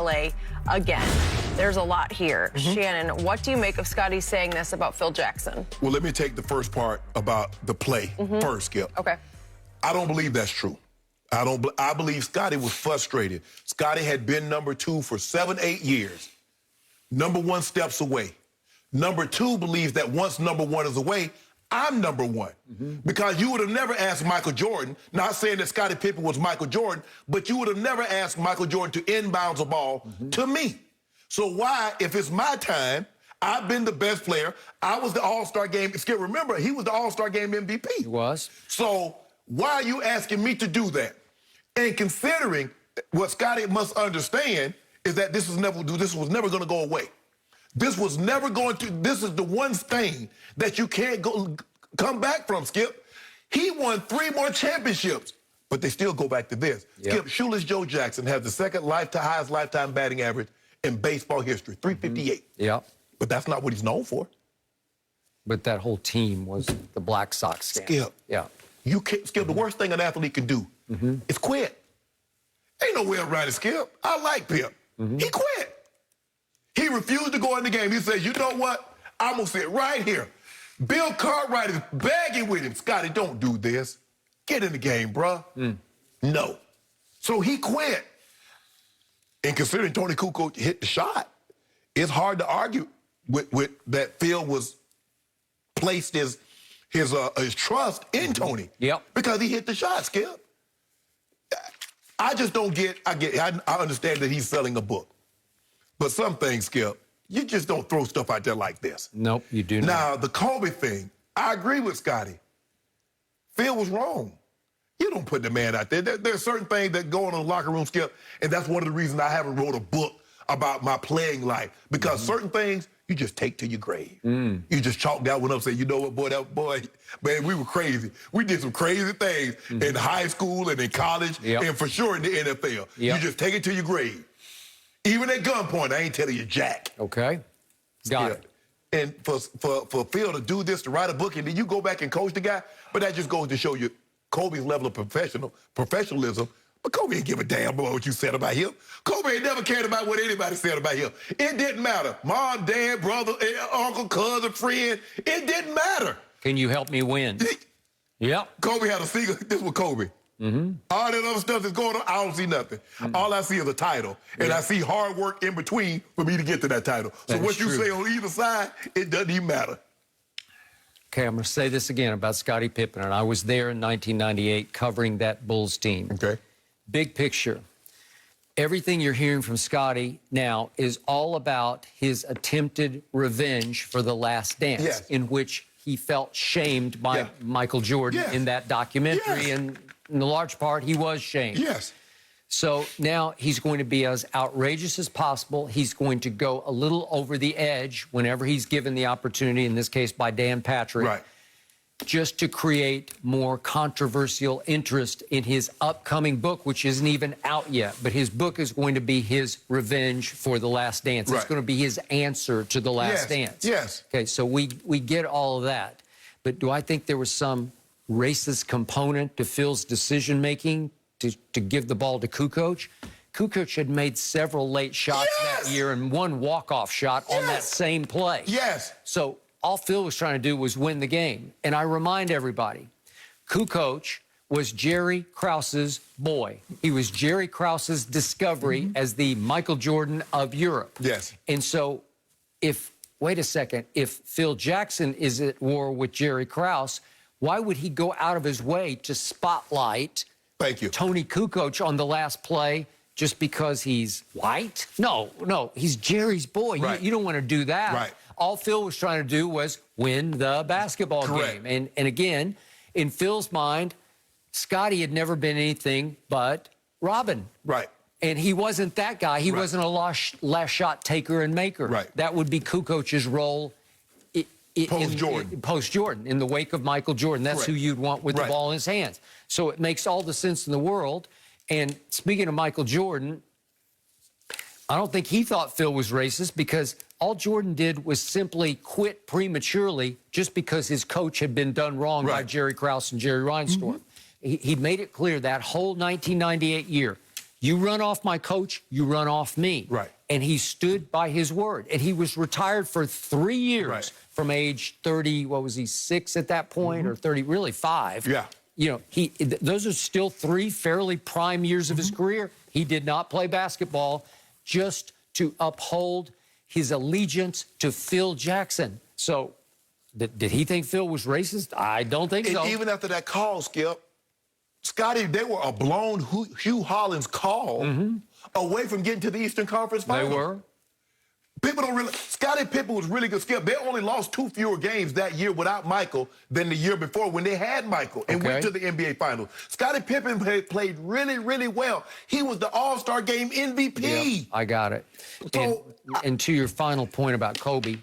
LA again. There's a lot here. Shannon, what do you make of Scottie saying this about Phil Jackson? Well, let me take the first part about the play first, Skip. Okay. I don't believe that's true. I believe Scottie was frustrated. Scottie had been number 2 for 7, 8 years. Number 1 steps away. Number 2 believes that once number 1 is away, I'm number 1. Because you would have never asked Michael Jordan, not saying that Scottie Pippen was Michael Jordan, but you would have never asked Michael Jordan to inbounds a ball to me. So why, if it's my time, I've been the best player, I was the All-Star Game, Skip, remember, he was the All-Star Game MVP. He was. So why are you asking me to do that? And considering what Scottie must understand is that this was never going to go away. This is the one thing that you can't come back from, Skip. He won 3 more championships, but they still go back to this. Yep. Skip, Shoeless Joe Jackson has the second highest lifetime batting average in baseball history, 358. Yep. But that's not what he's known for. But that whole team was the Black Sox scandal. Skip. Yeah. You can't, Skip, the worst thing an athlete can do is quit. Ain't no way around it, Skip. I like Pip. He quit. He refused to go in the game. He said, you know what? I'm going to sit right here. Bill Cartwright is begging with him. Scottie, don't do this. Get in the game, bruh. No. So he quit. And considering Tony Kukoc hit the shot, it's hard to argue with that Phil was placed his trust in Tony. Yep. Because he hit the shot, Skip. I just don't I understand that he's selling a book. But some things, Skip, you just don't throw stuff out there like this. Nope, you do not. Now, the Kobe thing, I agree with Scottie. Phil was wrong. You don't put the man out there. There's certain things that go on in the locker room, Skip, and that's one of the reasons I haven't wrote a book about my playing life. Because certain things, you just take to your grave. You just chalk that one up and say, you know what, boy, man, we were crazy. We did some crazy things in high school and in college and for sure in the NFL. You just take it to your grave. Even at gunpoint, I ain't telling you jack. Okay. Got it. And for Phil to do this, to write a book, and then you go back and coach the guy, but that just goes to show you Kobe's level of professionalism. But Kobe didn't give a damn about what you said about him. Kobe ain't never cared about what anybody said about him. It didn't matter. Mom, dad, brother, uncle, cousin, friend, it didn't matter. Can you help me win? Yep. Kobe had a single, this was Kobe. All that other stuff that's going on, I don't see nothing. All I see is a title, and I see hard work in between for me to get to that title. So what you say on either side, it doesn't even matter. Okay, I'm going to say this again about Scottie Pippen, and I was there in 1998 covering that Bulls team. Okay. Big picture. Everything you're hearing from Scottie now is all about his attempted revenge for The Last Dance, in which he felt shamed by Michael Jordan in that documentary, and in the large part, he was shamed. So now he's going to be as outrageous as possible. He's going to go a little over the edge whenever he's given the opportunity, in this case by Dan Patrick, just to create more controversial interest in his upcoming book, which isn't even out yet. But his book is going to be his revenge for The Last Dance. It's going to be his answer to The Last Dance. Okay, so we get all of that. But do I think there was some racist component to Phil's decision-making to give the ball to Kukoc? Kukoc had made several late shots that year and one walk-off shot on that same play. So all Phil was trying to do was win the game. And I remind everybody, Kukoc was Jerry Krause's boy. He was Jerry Krause's discovery as the Michael Jordan of Europe. And so wait a second, if Phil Jackson is at war with Jerry Krause, why would he go out of his way to spotlight Tony Kukoc on the last play just because he's white? No, he's Jerry's boy. You don't want to do that. All Phil was trying to do was win the basketball game. And again, in Phil's mind, Scottie had never been anything but Robin. And he wasn't that guy. He wasn't a last shot taker and maker. That would be Kukoc's role post-Jordan, in the wake of Michael Jordan. That's who you'd want with the ball in his hands. So it makes all the sense in the world. And speaking of Michael Jordan, I don't think he thought Phil was racist, because all Jordan did was simply quit prematurely just because his coach had been done wrong by Jerry Krause and Jerry Reinsdorf. He made it clear that whole 1998 year, You run off my coach, you run off me. Right. And he stood by his word. And he was retired for 3 years Right. from age 30, what was he, 6 at that point, or 30, really 5. Yeah. You know, those are still 3 fairly prime years of his career. He did not play basketball just to uphold his allegiance to Phil Jackson. So did he think Phil was racist? I don't think so. And even after that call, Skip, Scottie, they were a blown Hugh Hollins call away from getting to the Eastern Conference Finals. They were. People don't really. Scottie Pippen was really good, Skip. They only lost 2 fewer games that year without Michael than the year before when they had Michael and went to the NBA Finals. Scottie Pippen played really, really well. He was the All-Star Game MVP. Yep, I got it. So, and to your final point about Kobe,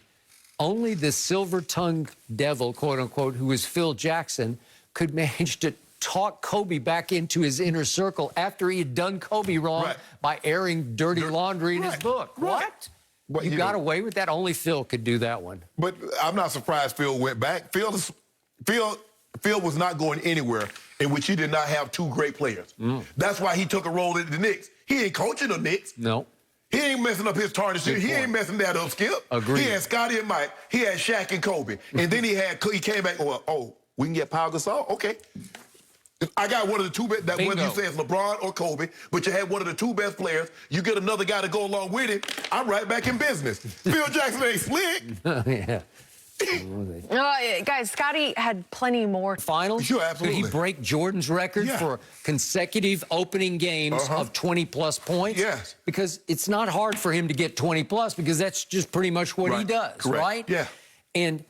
only the silver-tongued devil, quote unquote, who was Phil Jackson, could manage to talk Kobe back into his inner circle after he had done Kobe wrong by airing dirty laundry in his book. What? But, you got away with that? Only Phil could do that one. But I'm not surprised Phil went back. Phil was not going anywhere in which he did not have 2 great players. That's why he took a role at the Knicks. He ain't coaching the Knicks. No. He ain't messing up his tarnish. He ain't messing that up, Skip. Agreed. He had Scottie and Mike. He had Shaq and Kobe. And then he came back, oh, we can get Pau Gasol? Okay. I got one of the 2 best, whether you say it's LeBron or Kobe, but you had one of the 2 best players. You get another guy to go along with it, I'm right back in business. Phil Jackson ain't slick. Yeah. Guys, Scottie had plenty more. Finals? Sure, absolutely. Could he break Jordan's record for consecutive opening games of 20-plus points? Yes. Because it's not hard for him to get 20-plus because that's just pretty much what he does, right? Yeah. And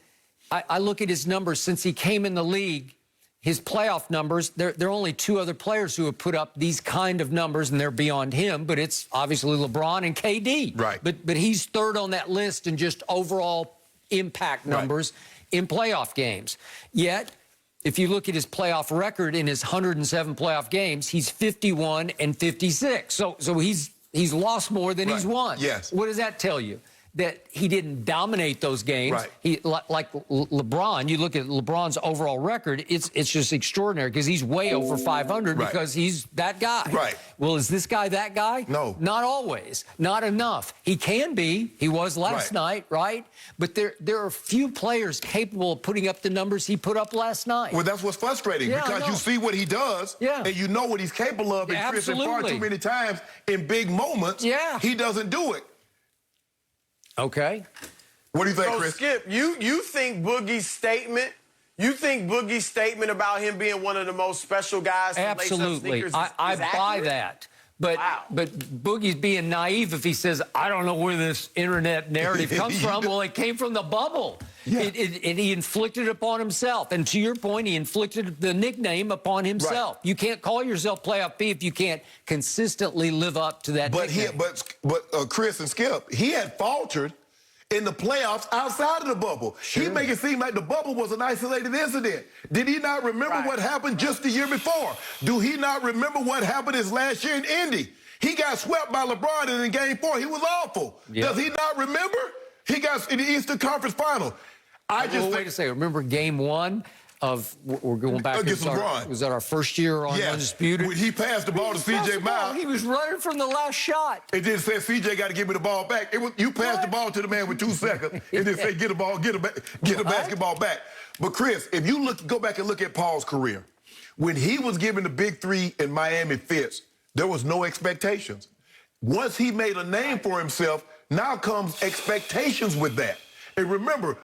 I look at his numbers since he came in the league. His playoff numbers, there are only 2 other players who have put up these kind of numbers, and they're beyond him, but it's obviously LeBron and KD. Right. But he's 3rd on that list in just overall impact numbers in playoff games. Yet, if you look at his playoff record in his 107 playoff games, he's 51 and 56. So he's lost more than he's won. Yes. What does that tell you? That he didn't dominate those games. Right. He like LeBron. You look at LeBron's overall record; it's just extraordinary because he's way over 500 because he's that guy. Right. Well, is this guy that guy? No. Not always. Not enough. He can be. He was last night, right? But there are few players capable of putting up the numbers he put up last night. Well, that's what's frustrating because you see what he does and you know what he's capable of. And Chris, far too many times in big moments, he doesn't do it. Okay. What do you think, so, Chris? Skip, you think Boogie's statement? You think Boogie's statement about him being one of the most special guys to lace up sneakers I buy that. But Boogie's being naive if he says, I don't know where this internet narrative comes from. Well, it came from the bubble. Yeah. And he inflicted it upon himself. And to your point, he inflicted the nickname upon himself. Right. You can't call yourself Playoff P if you can't consistently live up to that nickname. But Chris and Skip, he had faltered in the playoffs outside of the bubble. Sure. He make it seem like the bubble was an isolated incident. Did he not remember what happened just the year before? Do he not remember what happened his last year in Indy? He got swept by LeBron, and in Game 4, he was awful. Yep. Does he not remember? He got in the Eastern Conference Final. Wait a second. Remember Game 1 of, we're going back against LeBron. Was that our first year on Undisputed? When he passed the ball to C.J. Miles. He was running from the last shot. It didn't say C.J. got to give me the ball back. You passed the ball to the man with 2 seconds. It didn't say get a basketball back. But Chris, if you go back and look at Paul's career, when he was given the big 3 in Miami fits, there was no expectations. Once he made a name for himself, now comes expectations with that. And remember,